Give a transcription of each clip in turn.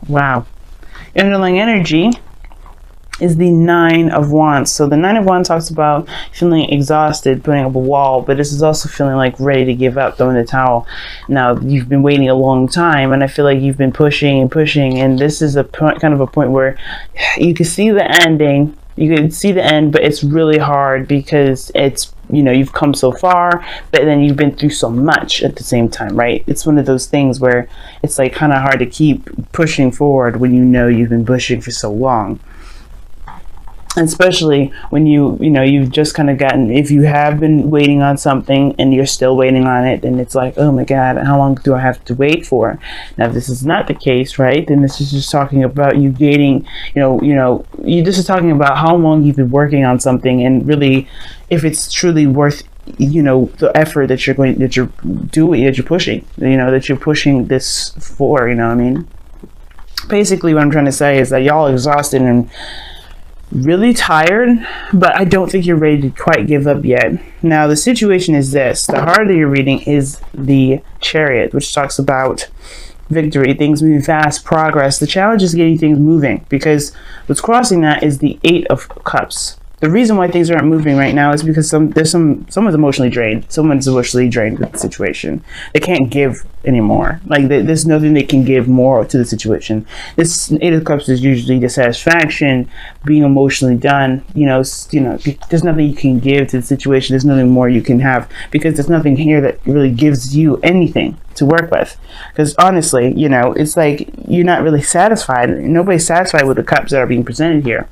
Wow. Underlying energy is the Nine of Wands. So the Nine of Wands talks about feeling exhausted, putting up a wall, but this is also feeling like ready to give up, throwing the towel. Now, you've been waiting a long time, and I feel like you've been pushing and pushing, and this is a point, kind of a point where you can see the ending. You can see the end, but it's really hard because it's, you know, you've come so far, but then you've been through so much at the same time, right? It's one of those things where it's like kind of hard to keep pushing forward when you know you've been pushing for so long. Especially when you've just kind of gotten, if you have been waiting on something and you're still waiting on it, then it's like, oh my God, how long do I have to wait for? Now, if this is not the case, right, then this is just talking about you dating, this is talking about how long you've been working on something, and really if it's truly worth, the effort that you're pushing, that you're pushing this for, basically what I'm trying to say is that y'all are exhausted and really tired, but I don't think you're ready to quite give up yet. Now, the situation is this. The card that you're reading is the Chariot, which talks about victory, things moving fast, progress. The challenge is getting things moving, because what's crossing that is the Eight of Cups. The reason why things aren't moving right now is because someone's emotionally drained. Someone's emotionally drained with the situation. They can't give anymore. Like there's nothing they can give more to the situation. This Eight of Cups is usually dissatisfaction, being emotionally done. There's nothing you can give to the situation. There's nothing more you can have, because there's nothing here that really gives you anything to work with. Because honestly, it's like you're not really satisfied. Nobody's satisfied with the cups that are being presented here.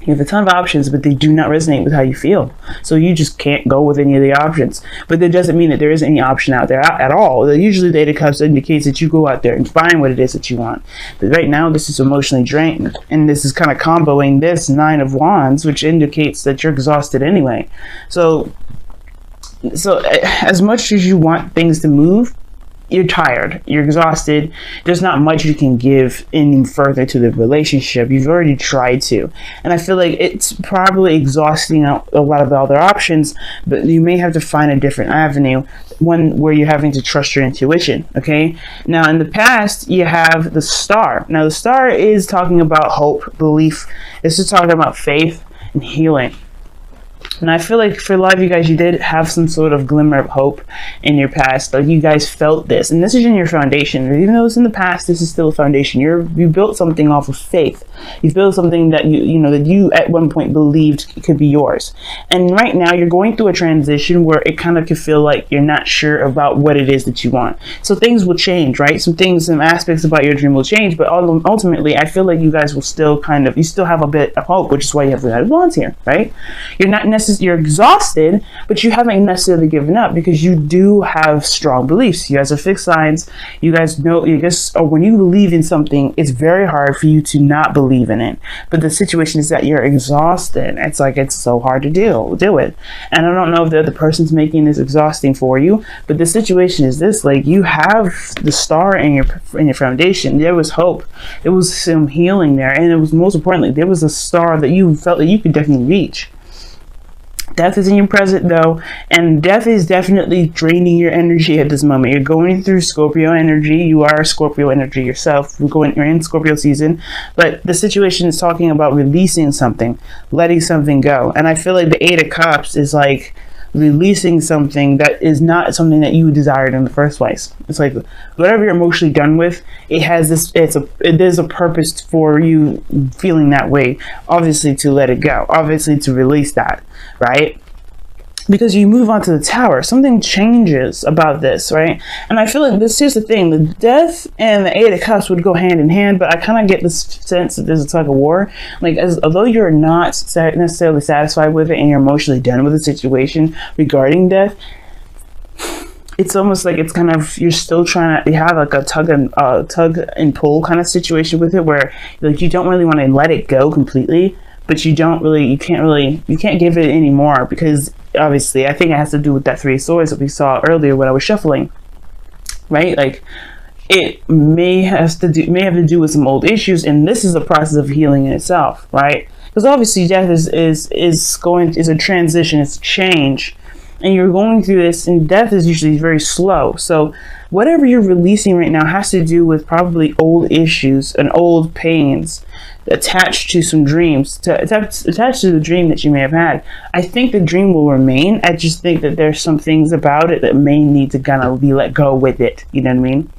You have a ton of options, but they do not resonate with how you feel. So you just can't go with any of the options. But that doesn't mean that there isn't any option out there at all. Usually the Eight of Cups indicates that you go out there and find what it is that you want. But right now, this is emotionally drained. And this is kind of comboing this Nine of Wands, which indicates that you're exhausted anyway. So as much as you want things to move, you're tired, you're exhausted, there's not much you can give any further to the relationship. You've already tried to, and I feel like it's probably exhausting out a lot of the other options, but you may have to find a different avenue, one where you're having to trust your intuition. Okay, now in the past you have the Star. Now the Star is talking about hope, belief. This is talking about faith and healing. And I feel like for a lot of you guys, you did have some sort of glimmer of hope in your past. Like you guys felt this, and this is in your foundation. Even though it's in the past, this is still a foundation. You built something off of faith. You built something that that you at one point believed could be yours. And right now, you're going through a transition where it kind of could feel like you're not sure about what it is that you want. So things will change, right? Some aspects about your dream will change, but ultimately, I feel like you guys will still you still have a bit of hope, which is why you have the Knight of Wands here, right? You're exhausted, but you haven't necessarily given up, because you do have strong beliefs. You guys are fixed signs. You guys know, when you believe in something, it's very hard for you to not believe in it. But the situation is that you're exhausted. It's like it's so hard to deal with. And I don't know if the other person's making this exhausting for you, but the situation is this: like you have the Star in your foundation. There was hope. There was some healing there, and it was, most importantly, there was a star that you felt that you could definitely reach. Death is in your present though, and death is definitely draining your energy at this moment. You're going through Scorpio energy. You are Scorpio energy yourself. You're in Scorpio season, but the situation is talking about releasing something, letting something go. And I feel like the Eight of Cups is like releasing something that is not something that you desired in the first place. It's like whatever you're emotionally done with, there's a purpose for you feeling that way. Obviously to let it go, obviously to release that, right? Because you move on to the Tower, something changes about this, right? And I feel like here's the thing: the Death and the Eight of Cups would go hand in hand, but I kind of get this sense that there's a tug of war. Like, although you're not necessarily satisfied with it and you're emotionally done with the situation regarding death, it's almost like it's kind of, you're still trying to have like a tug and pull kind of situation with it, where like you don't really want to let it go completely, but you can't give it any more, because obviously I think it has to do with that Three of Swords that we saw earlier when I was shuffling, right? Like it may have to do with some old issues, and this is a process of healing in itself, right? Because obviously death is a transition, it's change. and you're going through this, and death is usually very slow. So whatever you're releasing right now has to do with probably old issues and old pains attached to some dreams, attached to the dream that you may have had. I think the dream will remain. I just think that there's some things about it that may need to kind of be let go with it. You know what I mean?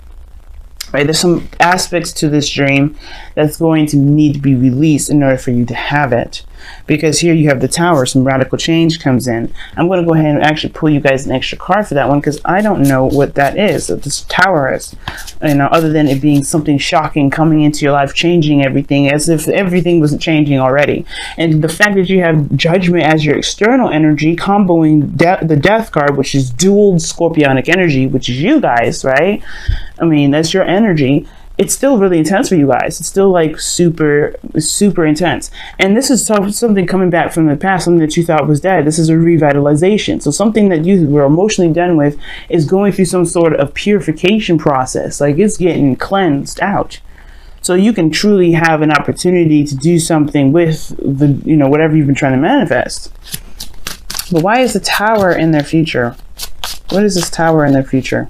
Right? There's some aspects to this dream that's going to need to be released in order for you to have it. Because here you have the Tower, some radical change comes in. I'm going to go ahead and actually pull you guys an extra card for that one, because I don't know what that is, what this Tower is. You know, other than it being something shocking coming into your life, changing everything, as if everything wasn't changing already. And the fact that you have Judgment as your external energy, comboing the Death card, which is dual Scorpionic energy, which is you guys, right? I mean, that's your energy. It's still really intense for you guys. It's still like super intense. And this is something coming back from the past, something that you thought was dead. This is a revitalization. So something that you were emotionally done with is going through some sort of purification process. Like, it's getting cleansed out. So you can truly have an opportunity to do something with the, you know, whatever you've been trying to manifest. But why is the Tower in their future? What is this Tower in their future?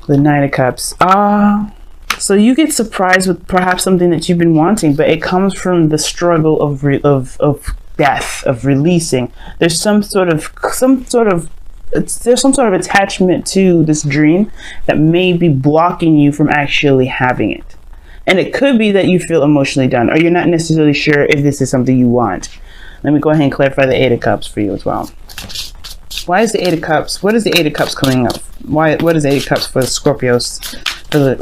The Knight of Cups. So you get surprised with perhaps something that you've been wanting, but it comes from the struggle of death, of releasing. There's some sort of attachment to this dream that may be blocking you from actually having it. And it could be that you feel emotionally done, or you're not necessarily sure if this is something you want. Let me go ahead and clarify the Eight of Cups for you as well. Why is the Eight of Cups? What is the Eight of Cups coming up? What is the Eight of Cups for the Scorpios for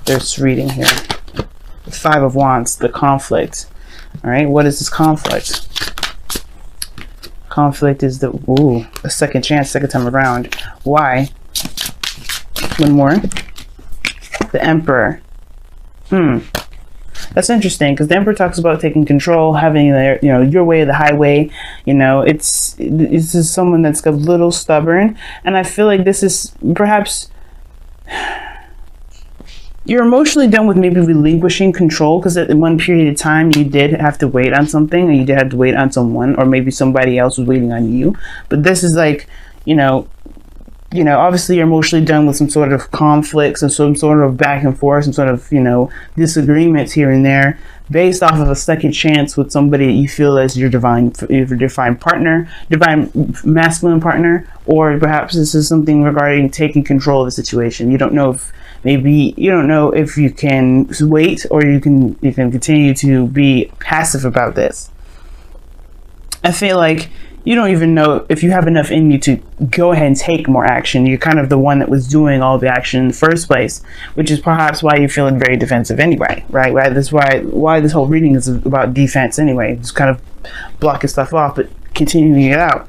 this reading here? The Five of Wands, the conflict. All right, what is this conflict? Conflict is a second chance, second time around. Why? One more. The Emperor. That's interesting, because the Emperor talks about taking control, having their, you know, your way or the highway. You know, this is someone that's a little stubborn, and I feel like this is perhaps you're emotionally done with maybe relinquishing control, because at one period of time you did have to wait on something, or you did have to wait on someone, or maybe somebody else was waiting on you. But this is like, you know, obviously you're emotionally done with some sort of conflicts and some sort of back and forth, some sort of, you know, disagreements here and there, based off of a second chance with somebody that you feel as your divine partner, divine masculine partner, or perhaps this is something regarding taking control of the situation. You don't know if you can wait, or you can continue to be passive about this. I feel like you don't even know if you have enough in you to go ahead and take more action. You're kind of the one that was doing all the action in the first place, which is perhaps why you're feeling very defensive anyway, right? That's why this whole reading is about defense anyway. Just kind of blocking stuff off, but continuing it out.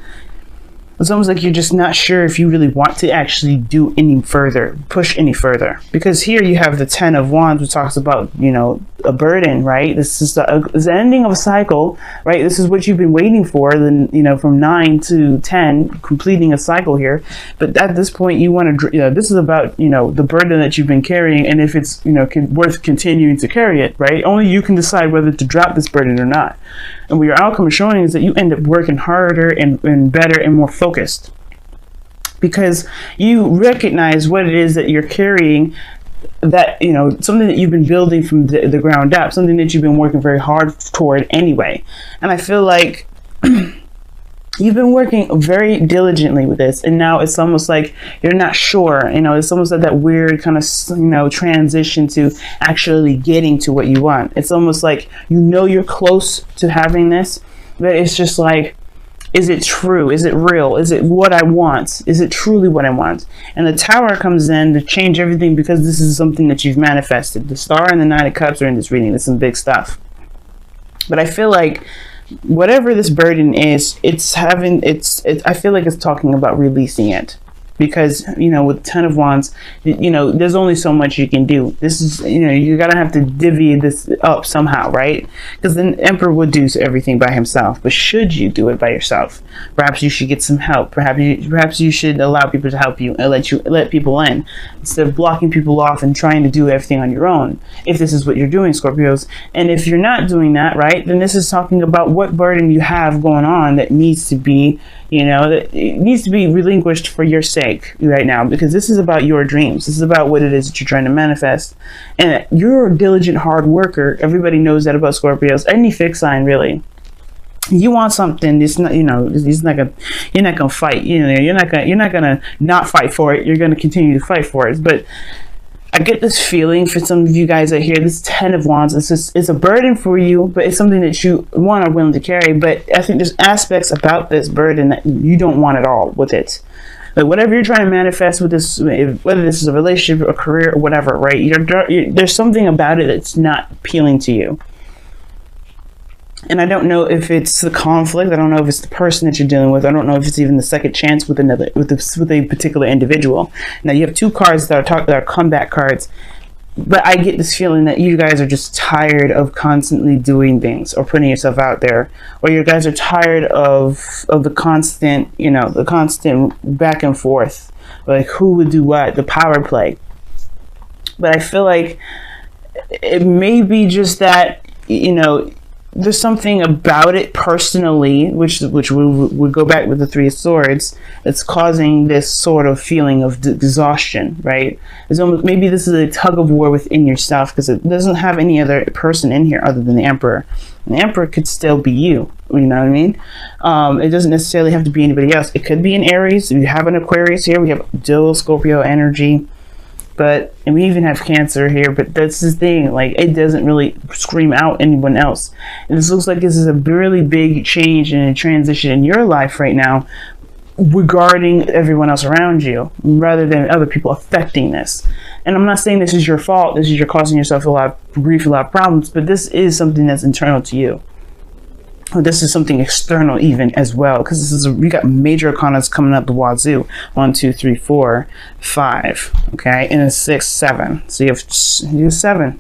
It's almost like you're just not sure if you really want to actually do any further, push any further. Because here you have the Ten of Wands, which talks about, you know, a burden, right? This is the ending of a cycle, right? This is what you've been waiting for, then, you know, from 9 to 10, completing a cycle here. But at this point, you want to, you know, this is about, you know, the burden that you've been carrying, and if it's, you know, worth continuing to carry it, right? Only you can decide whether to drop this burden or not. And what your outcome is showing is that you end up working harder and better and more focused, because you recognize what it is that you're carrying, that, you know, something that you've been building from the ground up, something that you've been working very hard toward anyway. And I feel like you've been working very diligently with this, and now it's almost like you're not sure, you know, it's almost like that weird kind of, you know, transition to actually getting to what you want. It's almost like, you know, you're close to having this, but it's just like, is it true? Is it real? Is it what I want? Is it truly what I want? And the Tower comes in to change everything, because this is something that you've manifested. The Star and the Nine of Cups are in this reading. It's some big stuff. But I feel like whatever this burden is, I feel like it's talking about releasing it. because, you know, with 10 of Wands, you know, there's only so much you can do. This is, you know, you're gonna have to divvy this up somehow, right? Because the Emperor would do everything by himself, but should you do it by yourself? Perhaps you should get some help. Perhaps you should allow people to help you and let people in, instead of blocking people off and trying to do everything on your own, if this is what you're doing, Scorpios. And if you're not doing that, right, then this is talking about what burden you have going on that needs to be, you know, that it needs to be relinquished for your sake right now, because this is about your dreams. This is about what it is that you're trying to manifest. And you're a diligent hard worker. Everybody knows that about Scorpios. Any fixed sign, really. You want something, it's not, you know, you're not gonna fight, you know, you're not gonna not fight for it. You're gonna continue to fight for it. But I get this feeling for some of you guys out here, this 10 of Wands, it's a burden for you, but it's something that you, one, are willing to carry. But I think there's aspects about this burden that you don't want at all with it. Like whatever you're trying to manifest with this, whether this is a relationship, a career, or whatever, right? There's something about it that's not appealing to you. And I don't know if it's the conflict. I don't know if it's the person that you're dealing with. I don't know if it's even the second chance with a particular individual. Now you have two cards that are comeback cards, but I get this feeling that you guys are just tired of constantly doing things or putting yourself out there, or you guys are tired of the constant, you know, the constant back and forth, like who would do what, the power play. But I feel like it may be just that, you know, there's something about it personally, which would go back with the Three of Swords, that's causing this sort of feeling of exhaustion, right? It's almost, maybe this is a tug of war within yourself, because it doesn't have any other person in here other than the Emperor. And the Emperor could still be you, you know what I mean? It doesn't necessarily have to be anybody else. It could be an Aries. We have an Aquarius here. We have dual Scorpio energy. And we even have Cancer here, but that's the thing, like it doesn't really scream out anyone else. And this looks like this is a really big change and a transition in your life right now regarding everyone else around you, rather than other people affecting this. And I'm not saying this is your fault, this is you're causing yourself a lot of grief, a lot of problems, but this is something that's internal to you. This is something external even as well, because this is we got major arcana coming up the wazoo. 1, 2, 3, 4, 5, okay, and a 6, 7. So you have seven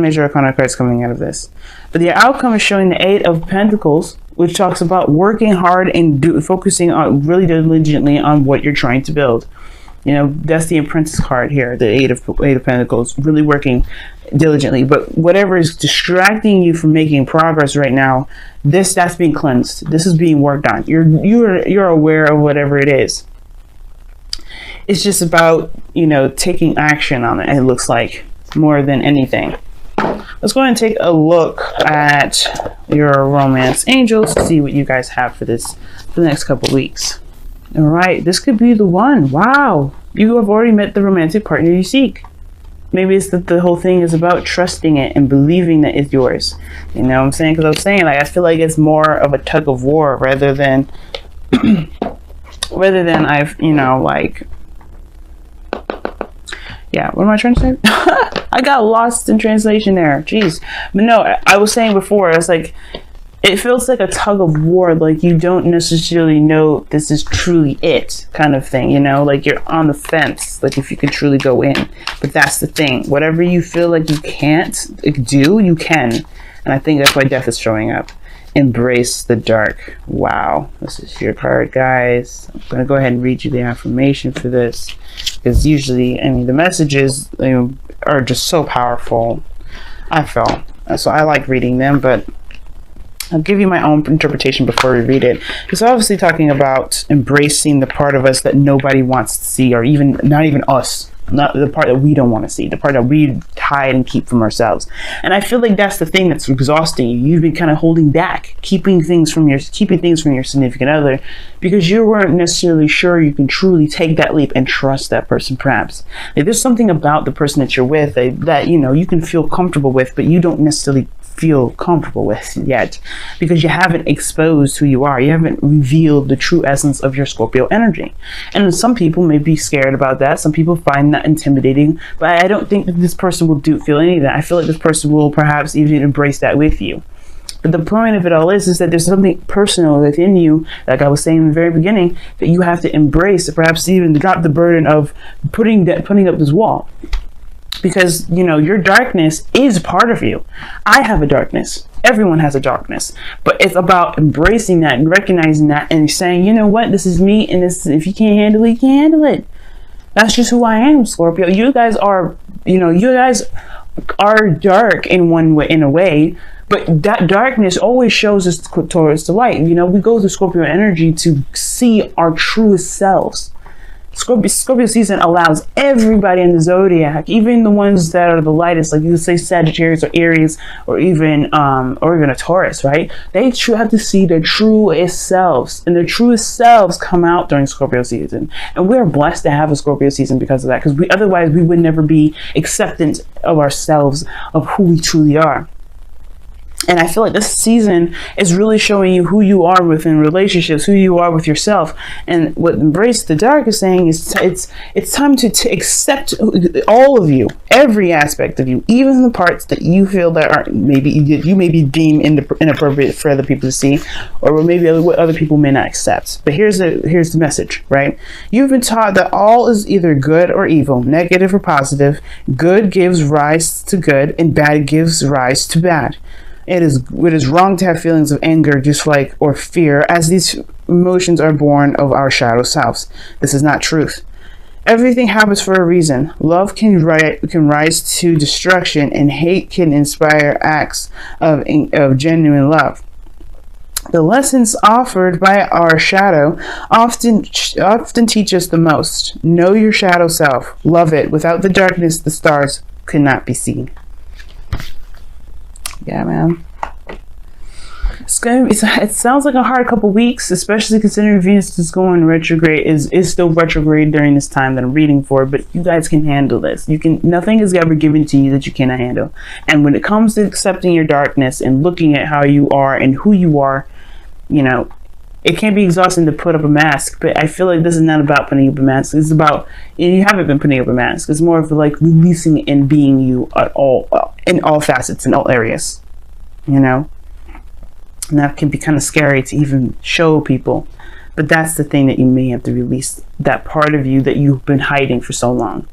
major arcana cards coming out of this. But the outcome is showing the 8 of Pentacles, which talks about working hard and focusing on really diligently on what you're trying to build. You know, that's the Apprentice card here, the 8 of Pentacles, really working diligently. But whatever is distracting you from making progress right now, that's being cleansed. This is being worked on. You're aware of whatever it is. It's just about, you know, taking action on it, it looks like, more than anything. Let's go ahead and take a look at your romance angels to see what you guys have for this for the next couple weeks. All right, this could be the one. Wow, you have already met the romantic partner you seek. Maybe it's that the whole thing is about trusting it and believing that it's yours. You know what I'm saying? Because I was saying, like, I feel like it's more of a tug of war rather than I've, you know, like, yeah, what am I trying to say? I got lost in translation there. Jeez. But no, I was saying before, I was like, it feels like a tug of war, like you don't necessarily know this is truly it kind of thing, you know, like you're on the fence, like if you could truly go in. But that's the thing, whatever you feel like you can't do, you can. And I think that's why death is showing up. Embrace the dark. Wow, this is your card, guys. I'm gonna go ahead and read you the affirmation for this, because usually, I mean, the messages, you know, are just so powerful, I felt. So I like reading them, but I'll give you my own interpretation before we read it. It's obviously talking about embracing the part of us that nobody wants to see, or even not even us, not the part that we don't want to see, the part that we hide and keep from ourselves. And I feel like that's the thing that's exhausting you. You've been kind of holding back, keeping things from your significant other, because you weren't necessarily sure you can truly take that leap and trust that person. Perhaps like, there's something about the person that you're with that you know you can feel comfortable with, but you don't necessarily feel comfortable with yet, because you haven't exposed who you are. You haven't revealed the true essence of your Scorpio energy. And some people may be scared about that. Some people find that intimidating, but I don't think that this person will feel any of that. I feel like this person will perhaps even embrace that with you. But the point of it all is that there's something personal within you, like I was saying in the very beginning, that you have to embrace, perhaps even drop the burden of putting up this wall. Because, you know, your darkness is part of you. I have a darkness. Everyone has a darkness. But it's about embracing that and recognizing that and saying, you know what, this is me, and this, if you can't handle it, you can't handle it. That's just who I am, Scorpio. You guys are, you know, you guys are dark in one way, in a way, but that darkness always shows us towards the light. You know, we go through Scorpio energy to see our truest selves. Scorpio season allows everybody in the zodiac, even the ones that are the lightest, like you say Sagittarius or Aries, or even a Taurus, right? They have to see their truest selves, and their truest selves come out during Scorpio season. And we're blessed to have a Scorpio season because of that, because otherwise we would never be acceptant of ourselves, of who we truly are. And I feel like this season is really showing you who you are within relationships, who you are with yourself. And what Embrace the Dark is saying is it's time to accept all of you, every aspect of you, even the parts that you feel that are maybe you may be deemed inappropriate for other people to see, or maybe what other people may not accept. But here's the message, right? You've been taught that all is either good or evil, negative or positive. Good gives rise to good, and bad gives rise to bad. It is wrong to have feelings of anger, dislike, or fear, as these emotions are born of our shadow selves. This is not truth. Everything happens for a reason. Love can rise to destruction, and hate can inspire acts of genuine love. The lessons offered by our shadow often teach us the most. Know your shadow self. Love it. Without the darkness, the stars could not be seen. Yeah, man. It sounds like a hard couple weeks, especially considering Venus is going retrograde, is still retrograde during this time that I'm reading for. But you guys can handle this. Nothing is ever given to you that you cannot handle. And when it comes to accepting your darkness and looking at how you are and who you are, you know, it can be exhausting to put up a mask, but I feel like this is not about putting up a mask. It's about, you haven't been putting up a mask. It's more of like releasing and being you at all, in all facets, in all areas, you know? And that can be kind of scary to even show people. But that's the thing that you may have to release, that part of you that you've been hiding for so long.